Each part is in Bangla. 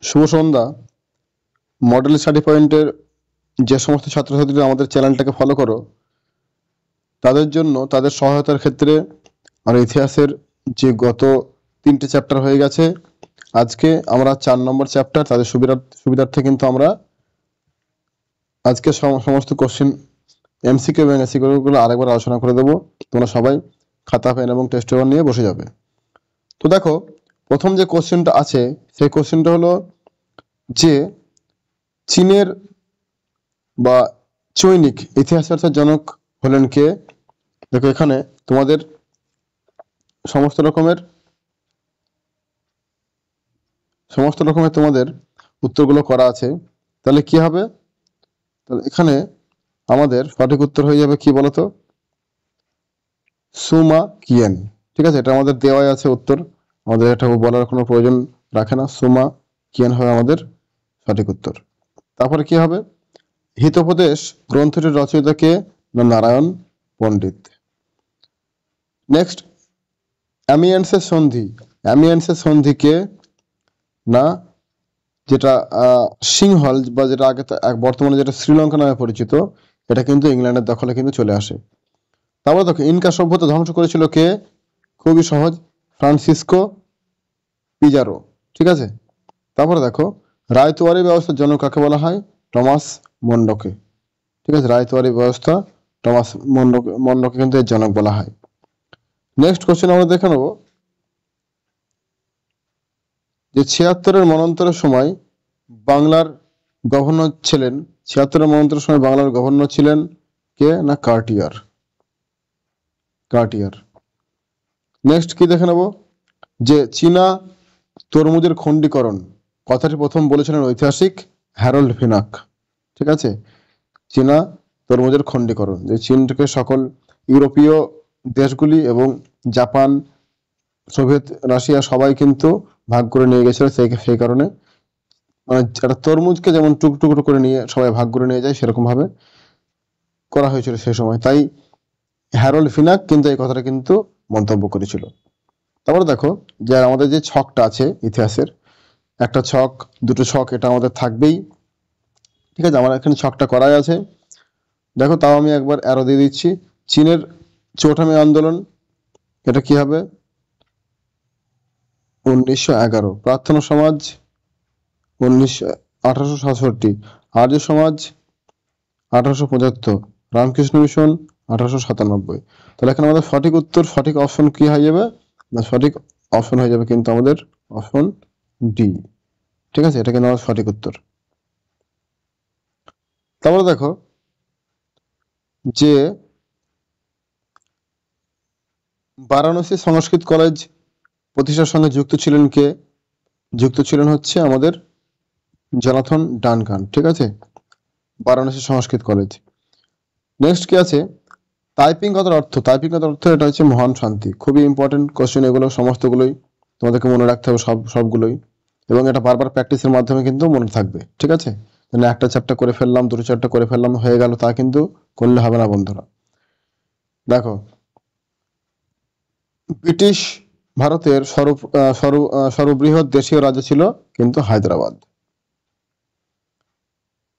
শুভ সন্ধ্যা। মডেল স্টাডি পয়েন্টের যে সমস্ত ছাত্রছাত্রীরা আমাদের চ্যানেলটাকে ফলো করো তাদের জন্য তাদের সহায়তার ক্ষেত্রে আর ইতিহাসের যে গত 3টে চ্যাপ্টার হয়ে গেছে, আজকে আমরা 4 নম্বর চ্যাপ্টার তাদের সুবিধার্থে কিন্তু আমরা আজকে সমস্ত কোশ্চেন এমসিকিউ এবং এসিকিউগুলো আরেকবার আলোচনা করে দেবো। তোমরা সবাই খাতা পেন এবং টেস্ট পেপার নিয়ে বসে যাবে। তো দেখো, প্রথম যে কোশ্চেনটা আছে সেই কোশ্চেনটা হলো যে চীনের বা চৈনিক ইতিহাস চর্চার জনক হলেন কে। দেখো এখানে তোমাদের সমস্ত রকমের তোমাদের উত্তরগুলো করা আছে। তাহলে কি হবে? তাহলে এখানে আমাদের সঠিক উত্তর হয়ে যাবে কি বলতো, সুমা কিয়েন। ঠিক আছে, এটা আমাদের দেওয়াই আছে উত্তর, আমাদের এটা বলার কোনো প্রয়োজন রাখে না। সুমা কিয়েন হবে আমাদের সঠিক উত্তর। তারপরে কি হবে? হিতোপদেশ গ্রন্থটির রচয়িতা কে? না নারায়ণ পণ্ডিত। নেক্সট, অ্যামিয়েন্সের সন্ধি কে? না যেটা সিংহল বা যেটা আগে বর্তমানে যেটা শ্রীলঙ্কা নামে পরিচিত, এটা কিন্তু ইংল্যান্ডের দখলে কিন্তু চলে আসে। তারপরে দেখো, ইনকা সভ্যতা ধ্বংস করেছিল কে? খুবই সহজ, ফ্রান্সিসকো পিজারো। ঠিক আছে, তারপরে দেখো, রায়তোয়ারি ব্যবস্থার জনক কাকে বলা হয়? টমাস মন্ডোকে। ঠিক আছে, রায়তোয়ারি ব্যবস্থা টমাস মন্ডোকে কিন্তু এর জনক বলা হয়। নেক্সট কোশ্চেন আমরা দেখে নেব যে 76-এর মন্বন্তরের সময় বাংলার গভর্নর ছিলেন কে? না কার্টিয়ার। নেক্সট কি দেখে নেব যে চীনা তরমুজের খণ্ডীকরণ কথাটি প্রথম বলেছিলেন ঐতিহাসিক হ্যারল্ড ফিনাক। ঠিক আছে, চীনা তরমুজের খণ্ডীকরণ, যে চীন থেকে সকল ইউরোপীয় দেশগুলি এবং জাপান, সোভিয়েত রাশিয়া সবাই কিন্তু ভাগ করে নিয়ে গেছিল। সেই কারণে মানে একটা তরমুজকে যেমন টুকরো করে নিয়ে সবাই ভাগ করে নিয়ে যায়, সেরকম ভাবে করা হয়েছিল সেই সময়। তাই হ্যারল্ড ফিনাক কিন্তু এই কথাটা কিন্তু মন্তব্য করেছিল। তারপরে দেখো যে আমাদের যে ছকটা আছে ইতিহাসের, একটা ছক, দুটো ছক, এটা আমাদের থাকবেই। ঠিক আছে, আমার এখানে ছকটা করাই আছে। দেখো, তাও আমি একবার অ্যারো দিয়ে দিচ্ছি। চীনের চৌঠা মে আন্দোলন, এটা কি হবে? 1911। প্রার্থনা সমাজ 1867। আর্য সমাজ 1875। রামকৃষ্ণ মিশন 1897। তাহলে এখানে আমাদের সঠিক অপশন কি হয়ে যাবে? না সঠিক অপশন হয়ে যাবে কিন্তু আমাদের অপশন ডি। ঠিক আছে, এটা কিন্তু আমাদের সঠিক উত্তর। তারপরে দেখো যে বারাণসী সংস্কৃত কলেজ প্রতিষ্ঠার সঙ্গে যুক্ত ছিলেন হচ্ছে আমাদের জনাথন ডানকান। ঠিক আছে, বারাণসী সংস্কৃত কলেজ। নেক্সট কি আছে? টাইপিং কথার অর্থ এটা হচ্ছে মহান শান্তি। খুবই ইম্পর্টেন্ট কোশ্চেন এগুলো, সমস্তগুলোই তোমাদেরকে মনে রাখতে হবে, সবগুলোই, এবং এটা বারবার প্র্যাকটিসের মাধ্যমে কিন্তু মনে থাকবে। ঠিক আছে, মানে একটা চ্যাপ্টার করে ফেললাম, দুটো চ্যাপ্টার করে ফেললাম, হয়ে গেল, তা কিন্তু করলে হবে না বন্ধুরা। দেখো, ব্রিটিশ ভারতের সর্ববৃহৎ দেশীয় রাজ্য ছিল কিন্তু হায়দ্রাবাদ।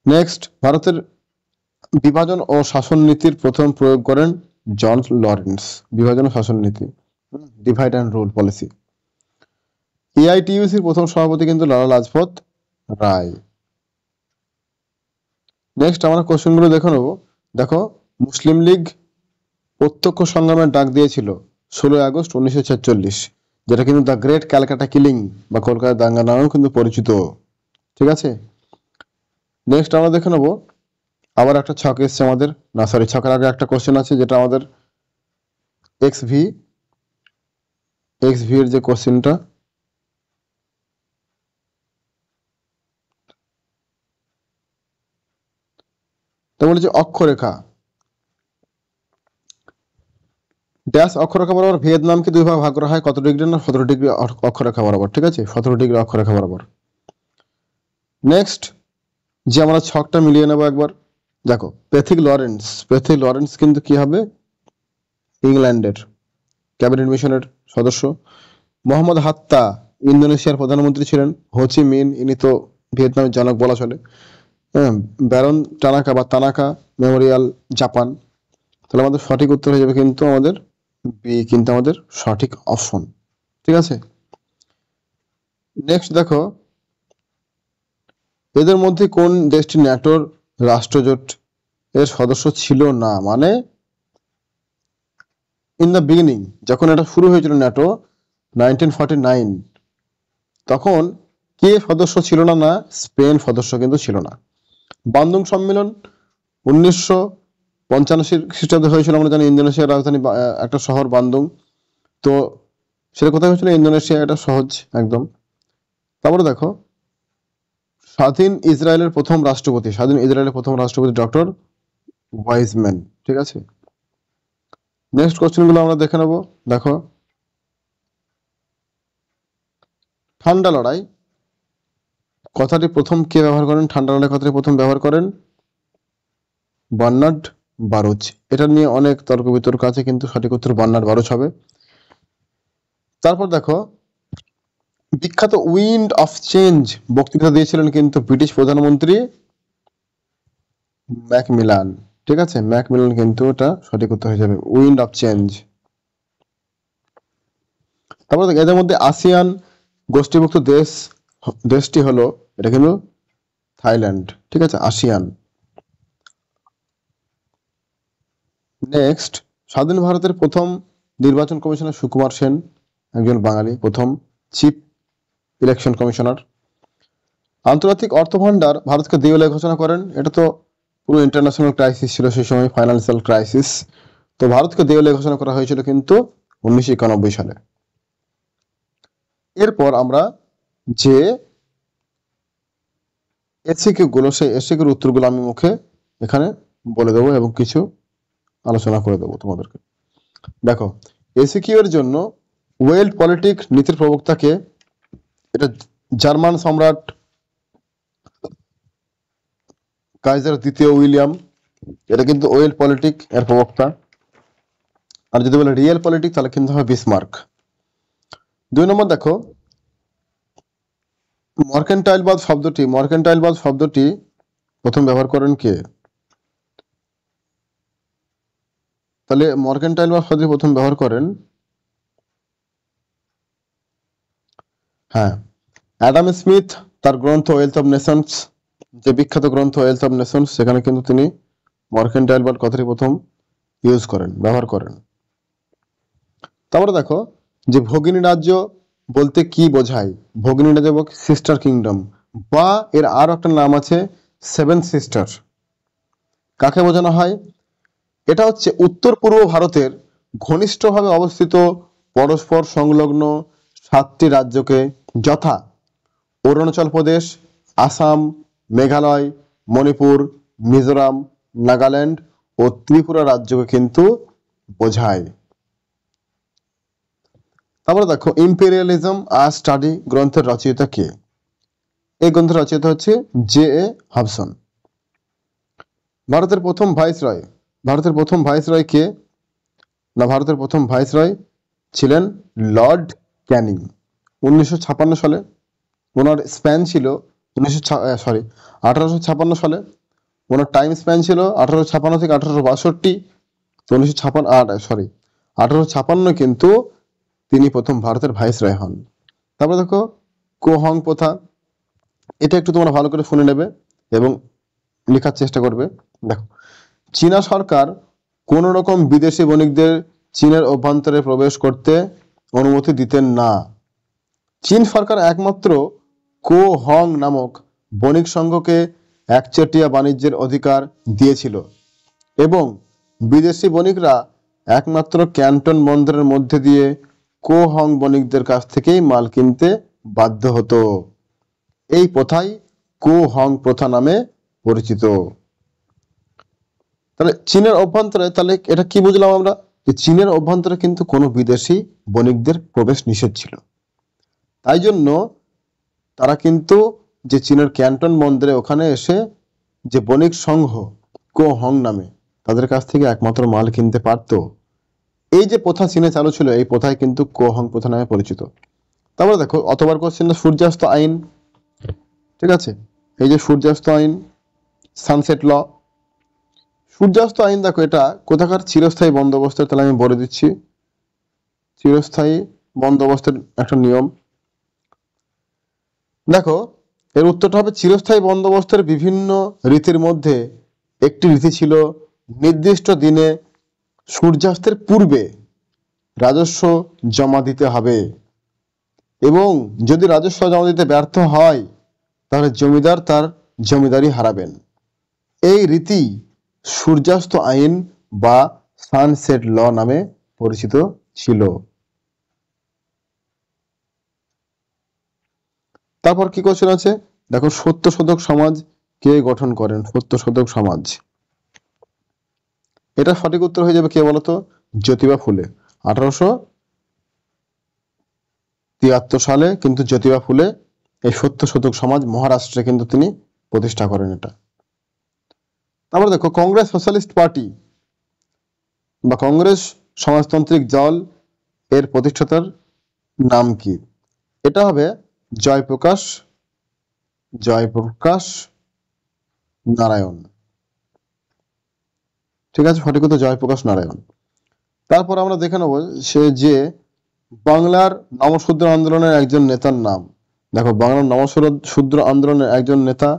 নেক্সট, ভারতের বিভাজন ও শাসন নীতির প্রথম প্রয়োগ করেন জন লরেন্স। বিভাজন ও শাসন নীতি, ডিভাইড অ্যান্ড রুল পলিসি। এআইটিইউসির প্রথম সভাপতি কিন্তু লালা লাজপত রায়। নেক্সট আমরা কোশ্চেনগুলো দেখে নেব। দেখো, মুসলিম লীগ প্রত্যক্ষ সংগ্রামের ডাক দিয়েছিল 16 আগস্ট 1946, যেটা কিন্তু দ্য গ্রেট ক্যালকাটা কিলিং বা কলকাতা দাঙ্গা নামেও কিন্তু পরিচিত। ঠিক আছে, নেক্সট আমরা দেখে নেব আবার একটা ছক এসছে আমাদের, না সরি, ছকের আগে একটা কোশ্চেন আছে যেটা আমাদের এক্স ভি এর যে কোশ্চেনটা, তা বলেছে অক্ষরেখা ড্যাশ অক্ষরেখা বরাবর ভিয়েতনামকে দুই ভাগ করা হয় কত ডিগ্রি? না 17 ডিগ্রি অক্ষরেখা বরাবর। ঠিক আছে, 17 ডিগ্রি অক্ষরেখা বরাবর। নেক্সট যে আমরা ছকটা মিলিয়ে নেব একবার। দেখো, প্যাথিক লরেন্স কিন্তু কি হবে? ইংল্যান্ডের ক্যাবিনেট মিশনের সদস্য। মোহাম্মদ হাত্তা ইন্দোনেশিয়ার প্রধানমন্ত্রী ছিলেন হো চি মিন, ইনি তো ভিয়েতনামের জনক বলা চলে। হ্যাঁ, ব্যারন টানাকা বা তানাকা মেমোরিয়াল, জাপান। তাহলে আমাদের সঠিক উত্তর হয়ে যাবে কিন্তু আমাদের বি, কিন্তু আমাদের সঠিক অপশন। ঠিক আছে, নেক্সট দেখো, এদের মধ্যে কোন দেশটি ন্যাটোর রাষ্ট্রজোট এর সদস্য ছিল না? মানে ইন দ্য বিগিনিং, যখন এটা শুরু হয়েছিল ন্যাটো 1949, তখন কে সদস্য ছিল না? না, স্পেন সদস্য কিন্তু ছিল না। বান্দুং সম্মেলন 1985 খ্রিস্টাব্দে হয়েছিল, আমরা জানি ইন্দোনেশিয়ার রাজধানী একটা শহর বান্দুং। তো সেটা কোথায় হয়েছিল? ইন্দোনেশিয়া, এটা সহজ একদম। তারপরে দেখো, স্বাধীন ইসরায়েলের প্রথম রাষ্ট্রপতি ডক্টর ওয়াইজম্যান। ঠিক আছে, নেক্সট কোশ্চেন গুলো আমরা দেখে নেব। দেখো, ঠান্ডা লড়াই কথাটি প্রথম কে ব্যবহার করেন? ঠান্ডা লড়াই কথাটি প্রথম ব্যবহার করেন বার্নার্ড বারুচ। এটা নিয়ে অনেক তর্ক বিতর্ক আছে, কিন্তু সঠিক উত্তর বার্নার্ড বারুচ হবে। তারপর দেখো, বিখ্যাত উইন্ড অফ চেঞ্জ বক্তৃতা দিয়েছিলেন কিন্তু ব্রিটিশ প্রধানমন্ত্রী ম্যাকমিলান। ঠিক আছে, ম্যাকমিলান কিন্তু এটা সঠিক উত্তর হয়ে যাবে, উইন্ড অফ চেঞ্জ। তারপর এদের মধ্যে আসিয়ান গোষ্ঠীভুক্ত দেশটি হলো, এটা কিন্তু থাইল্যান্ড। ঠিক আছে, আসিয়ান। নেক্সট, স্বাধীন ভারতের প্রথম নির্বাচন কমিশনার সুকুমার সেন, একজন বাঙালি, প্রথম চিফ ইলেকশন কমিশনার। আন্তর্জাতিক অর্থ ভান্ডার ভারতকে দেউলিয়া ঘোষণা করেন। এটা তো পুরো ইন্টারন্যাশনাল ক্রাইসিস ছিল সেই সময়, ফাইন্যান্সিয়াল ক্রাইসিস। তো ভারতকে দেউলিয়া ঘোষণা করা হয়েছিল কিন্তু 1991 সালে। এরপর আমরা যে এসিকিউ গুলো, সেই এসিকিউর উত্তরগুলো আমি মুখে এখানে বলে দেবো এবং কিছু আলোচনা করে দেবো তোমাদেরকে। দেখো, এসিকিউ এর জন্য ওয়েল্ড পলিটিক নীতির প্রবক্তাকে, এটা জার্মান সম্রাট কাইজার দ্বিতীয় উইলিয়াম, এটা কিন্তু ওয়েল্ড পলিটিক এর প্রবক্তা। আর যদি বলে রিয়েল পলিটিক, তাহলে কিন্তু হবে বিসমার্ক। 2 নম্বর দেখো, মার্কেন্টাইলবাদ শব্দটি প্রথম ব্যবহার করেন কে? তাহলে মার্কেন্টাইলবাদ শব্দটি প্রথম ব্যবহার করেন, হ্যাঁ, অ্যাডাম স্মিথ। তার গ্রন্থ ওয়েলথ অফ নেশনস, যে বিখ্যাত গ্রন্থ ওয়েলথ অফ নেশনস, সেখানে কিন্তু তিনি মার্কেন্টাইলবাদ কথাটি প্রথম ব্যবহার করেন। তারপরে দেখো, যে ভগিনী রাজ্য বলতে কি বোঝায়? ভগিনী রাজ্য সিস্টার কিংডম, বা এর আর একটা নাম আছে সেভেন সিস্টার। কাকে বোঝানো হয়? এটা হচ্ছে উত্তর পূর্ব ভারতের ঘনিষ্ঠভাবে অবস্থিত পরস্পর সংলগ্ন 7টি রাজ্যকে, যথা অরুণাচল প্রদেশ, আসাম, মেঘালয়, মণিপুর, মিজোরাম, নাগাল্যান্ড ও ত্রিপুরা রাজ্যকে কিন্তু বোঝায়। তারপরে দেখো, ইম্পেরিয়ালিজম আর স্টাডি গ্রন্থের রচয়িতা কে? এই গ্রন্থের রচয়িতা হচ্ছে জে.এ. হবসন। ভারতের প্রথম ভাইসরয় কে? না, ভারতের প্রথম ভাইসরয় ছিলেন লর্ড ক্যানিং, 1956 সালে। ওনার স্প্যান ছিল 1856 সালে। ওনার টাইম স্প্যান ছিল 1856 থেকে 1862। তো 1856 কিন্তু তিনি প্রথম ভারতের ভাইসরয় হন। তারপরে দেখো, কোহং প্রথা, এটা একটু তোমরা ভালো করে শুনে নেবে এবং লেখার চেষ্টা করবে। দেখো, চীনা সরকার কোন রকম বিদেশি বণিকদের চীনের অভ্যন্তরে প্রবেশ করতে অনুমতি দিতেন না। চীন সরকার একমাত্র কো হং নামক বণিক সংঘকে একচেটিয়া বাণিজ্যের অধিকার দিয়েছিল এবং বিদেশি বণিকরা একমাত্র ক্যান্টন বন্দরের মধ্যে দিয়ে কো হং বণিকদের কাছ থেকেই মাল কিনতে বাধ্য হতো। এই প্রথাই কো হং প্রথা নামে পরিচিত। তাহলে চীনের অভ্যন্তরে, তাহলে এটা কি বুঝলাম আমরা? যে চীনের অভ্যন্তরে কিন্তু কোনো বিদেশি বণিকদের প্রবেশ নিষেধ ছিল। তাই জন্য তারা কিন্তু যে চীনের ক্যান্টন বন্দরে ওখানে এসে যে বণিক সংঘ কো হং নামে, তাদের কাছ থেকে একমাত্র মাল কিনতে পারত। এই যে প্রথা চীনে চালু ছিল, এই প্রথায় কিন্তু কো হং প্রথা নামে পরিচিত। তারপরে দেখো অতবার কোশ্চেন, সূর্যাস্ত আইন, ঠিক আছে, এই যে সূর্যাস্ত আইন, সানসেট ল। সূর্যাস্ত আইন দেখো এটা কোথাকার চিরস্থায়ী বন্দোবস্তের, তাহলে আমি বলে দিচ্ছি, চিরস্থায়ী বন্দোবস্তের একটা নিয়ম। দেখো এর উত্তরটা হবে চিরস্থায়ী বন্দোবস্তের বিভিন্ন রীতির মধ্যে একটি রীতি ছিল নির্দিষ্ট দিনে সূর্যাস্তের পূর্বে রাজস্ব জমা দিতে হবে, এবং যদি রাজস্ব জমা দিতে ব্যর্থ হয় তাহলে জমিদার তার জমিদারি হারাবেন। এই রীতি সূর্যাস্ত আইন বা সানসেট ল নামে পরিচিত ছিল। তারপর কি কোশ্চেন আছে দেখো, সত্যশোধক সমাজ কে গঠন করেন? সত্যশোধক সমাজ, এটা সঠিক উত্তর হয়ে যাবে কে বলতো? জ্যোতিবা ফুলে। 1873 সালে কিন্তু জ্যোতিবা ফুলে এই সত্যশোধক সমাজ মহারাষ্ট্রে কিন্তু তিনি প্রতিষ্ঠা করেন এটা। তারপর দেখো কংগ্রেস সোশ্যালিস্ট পার্টি বা কংগ্রেস সমাজতান্ত্রিক দল এর প্রতিষ্ঠাতার নাম কি? এটা হবে জয়প্রকাশ নারায়ণ, ঠিক আছে, সঠিক উত্তর জয়প্রকাশ নারায়ণ। তারপর আমরা দেখে নেব সে যে বাংলার নমশূদ্র আন্দোলনের একজন নেতার নাম। দেখো বাংলার নমশূদ্র আন্দোলনের একজন নেতা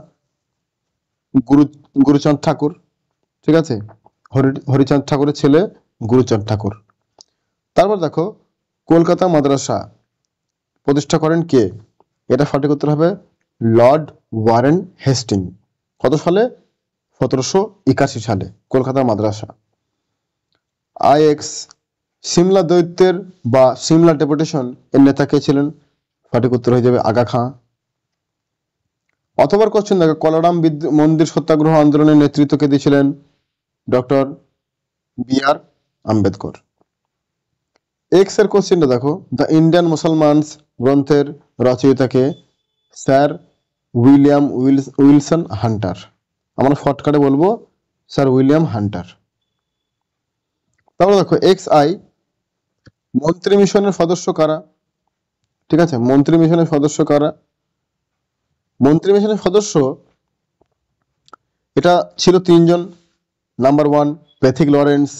গুরুচাঁদ ঠাকুর, ঠিক আছে, হরিচাঁদ ঠাকুরের ছেলে গুরুচাঁদ ঠাকুর। তারপর দেখো কলকাতা মাদ্রাসা প্রতিষ্ঠা করেন কে? এটা সঠিক উত্তর হবে লর্ড ওয়ারেন হেস্টিং। কত সালে? 1781 সালে কলকাতা মাদ্রাসা। আইএক্স সিমলা দৈত্যের বা সিমলা ডেপুটেশন এর নেতা কে ছিলেন? সঠিক উত্তর হয়ে যাবে আগা খাঁ। অতবার কোশ্চেন দেখো, কলারাম মন্দির সত্যাগ্রহ আন্দোলনের নেতৃত্ব কে দিয়েছিলেন? Doctor B.R.. আম্বেদকর। এক্স এর কোশ্চেনটা দেখো, দ্য ইন্ডিয়ান মুসলমানস গ্রন্থের রচয়িতাকে? Sir William Wilson Hunter. আমরা শর্টকাটে বলবো স্যার উইলিয়াম হান্টার। তারপরে দেখো এক্স আই মন্ত্রী মিশনের সদস্য কারা? ঠিক আছে, মন্ত্রী মিশনের সদস্য কারা? মন্ত্রী মিশনের সদস্য এটা ছিল তিনজন। Number 1 Pethick Lawrence,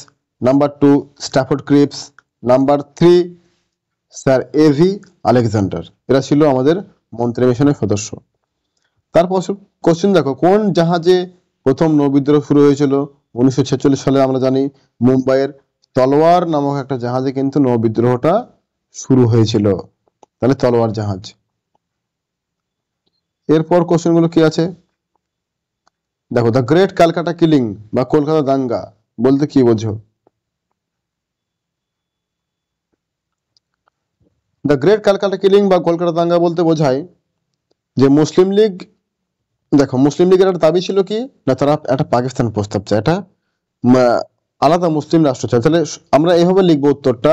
number 2 Stafford Cripps, number 3 sir A V Alexander. এরা ছিল আমাদের মন্ত্রী মিশনের সদস্য। তারপর কোশ্চেন দেখো, কোন জাহাজে প্রথম নৌবিদ্রোহ শুরু হয়েছিল? 1946 সালে আমরা জানি মুম্বাইয়ের তলোয়ার নামক একটা জাহাজে কিন্তু নৌবিদ্রোহটা শুরু হয়েছিল, তাহলে তলোয়ার জাহাজ। এরপর কোশ্চেন গুলো কি আছে দেখো, দ্য গ্রেট ক্যালকাটা কিলিং বা কলকাতা দাঙ্গা বলতে কি বোঝো? দ্য গ্রেট ক্যালকাটা কিলিং বা কলকাতা দাঙ্গা বলতে বোঝায় যে মুসলিম লীগ, দেখো মুসলিম লীগের একটা দাবি ছিল কি না, তারা একটা পাকিস্তান প্রস্তাব চায়, এটা আলাদা মুসলিম রাষ্ট্র চায়। তাহলে আমরা এইভাবে লিখবো উত্তরটা,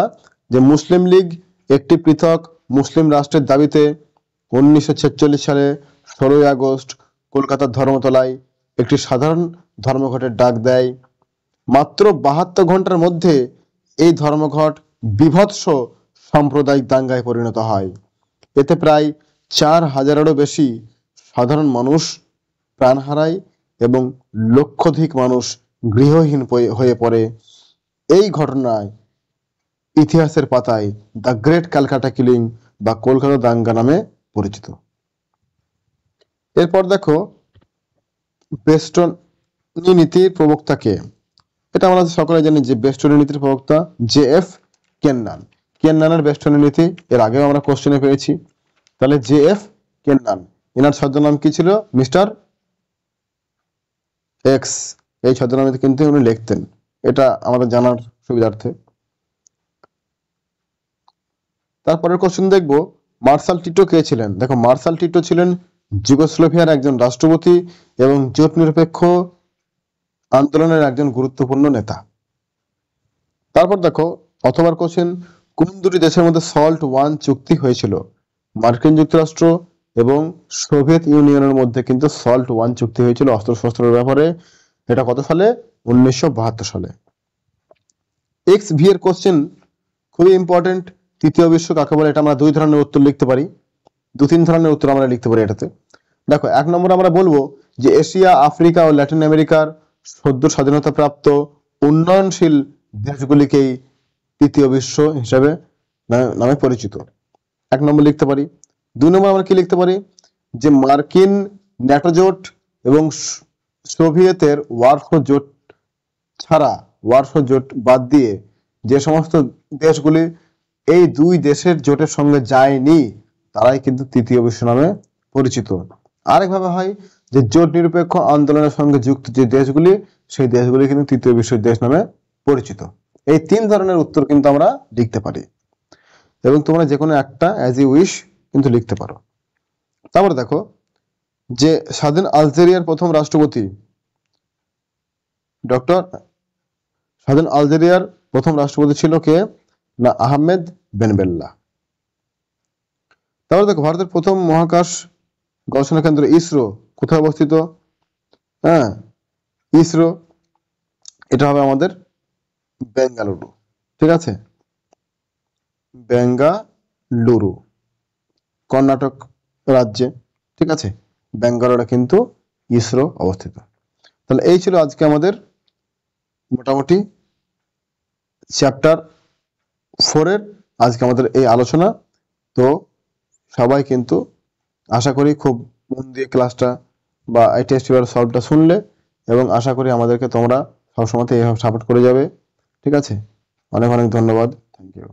যে মুসলিম লীগ একটি পৃথক মুসলিম রাষ্ট্রের দাবিতে 1946 সালে 16ই আগস্ট কলকাতার ধর্মতলায় একটি সাধারণ ধর্মঘটের ডাক দেয়। মাত্র 72 ঘন্টার মধ্যে এই ধর্মঘট বীভৎস সাম্প্রদায়িক দাঙ্গায় পরিণত হয়। এতে প্রায় 4000-এরও বেশি সাধারণ মানুষ প্রাণ হারায় এবং লক্ষাধিক মানুষ গৃহহীন হয়ে পড়ে। এই ঘটনায় ইতিহাসের পাতায় দ্য গ্রেট ক্যালকাটা কিলিং বা কলকাতা দাঙ্গা নামে পরিচিত। এরপর দেখো বেস্টনী নীতির প্রবক্তা কে? এটা আমরা সকলে জানি যে বেস্টনী নীতির প্রবক্তা জে.এফ. কেন্নান। কেন্নানের বেস্টনী নীতি এর আগেও আমরা কোশ্চেনে পেয়েছি। তাহলে জে.এফ. কেন্নান, এনার ছদ্মনাম কি ছিল? Mister x. এই ছদ্মনামে কিন্তু উনি লিখতেন, এটা আমাদের জানার সুবিধার্থে। তারপরের কোশ্চেন দেখবো, মার্শাল টিটো কে ছিলেন? দেখো মার্শাল টিটো ছিলেন যুগোস্লোভিয়ার একজন রাষ্ট্রপতি এবং জোট নিরপেক্ষ আন্দোলনের একজন গুরুত্বপূর্ণ নেতা। তারপর দেখো অথবার কোশ্চেন, কোন দুটি দেশের মধ্যে সল্ট ওয়ান চুক্তি হয়েছিল? মার্কিন যুক্তরাষ্ট্র এবং সোভিয়েত ইউনিয়নের মধ্যে কিন্তু সল্ট ওয়ান চুক্তি হয়েছিল অস্ত্রশস্ত্রের ব্যাপারে। এটা কত সালে? 1972 সালে। এক্স ভি এর কোশ্চেন খুবই ইম্পর্টেন্ট, তৃতীয় বিশ্ব কাকে বলে, এটা আমরা দুই ধরনের উত্তর লিখতে পারি, দু তিন ধরনের উত্তর আমরা লিখতে পারি এটাতে। দেখো, এক নম্বর আমরা বলবো যে এশিয়া, আফ্রিকা ও ল্যাটিন আমেরিকার সদ্য স্বাধীনতা প্রাপ্ত উন্নয়নশীল দেশগুলিকেই তৃতীয় বিশ্ব হিসাবে নামে পরিচিত, এক নম্বর লিখতে পারি। দুই নম্বর আমরা কি লিখতে পারি, যে মার্কিন ন্যাটো জোট এবং সোভিয়েতের ওয়ারশো জোট ছাড়া, ওয়ারশো জোট বাদ দিয়ে যে সমস্ত দেশগুলি এই দুই দেশের জোটের সঙ্গে যায়নি তারাই কিন্তু তৃতীয় বিশ্ব নামে পরিচিত। আরেকভাবে হয় যে জোট নিরপেক্ষ আন্দোলনের সঙ্গে যুক্ত যে দেশগুলি, সেই দেশগুলি কিন্তু তৃতীয় বিশ্বের দেশ নামে পরিচিত। এই তিন ধরনের উত্তর কিন্তু আমরা লিখতে পারি, এবং তোমরা যে কোনো একটা অ্যাজ ইউ উইশ কিন্তু লিখতে পারো। তারপরে দেখো যে স্বাধীন আলজেরিয়ার প্রথম রাষ্ট্রপতি স্বাধীন আলজেরিয়ার প্রথম রাষ্ট্রপতি ছিল কে না, আহমেদ বেন বেল্লা। তারপরে দেখো ভারতের প্রথম মহাকাশ গবেষণা কেন্দ্র ইসরো কোথায় অবস্থিত? হ্যাঁ, ইসরো এটা হবে আমাদের বেঙ্গালুরু, ঠিক আছে, বেঙ্গালুরু কর্ণাটক রাজ্যে, ঠিক আছে, বেঙ্গালুরু কিন্তু ইসরো অবস্থিত। তাহলে এই ছিল আজকে আমাদের মোটামুটি চ্যাপ্টার 4 এর আজকে আমাদের এই আলোচনা। তো সবাই কিন্তু আশা করি খুব মন দিয়ে ক্লাসটা বা এই টেস্ট পেপার সলভটা শুনলে, এবং আশা করি আমাদেরকে তোমরা সবসময় এইভাবে সাপোর্ট করে যাবে, ঠিক আছে। অনেক অনেক ধন্যবাদ, থ্যাংক ইউ।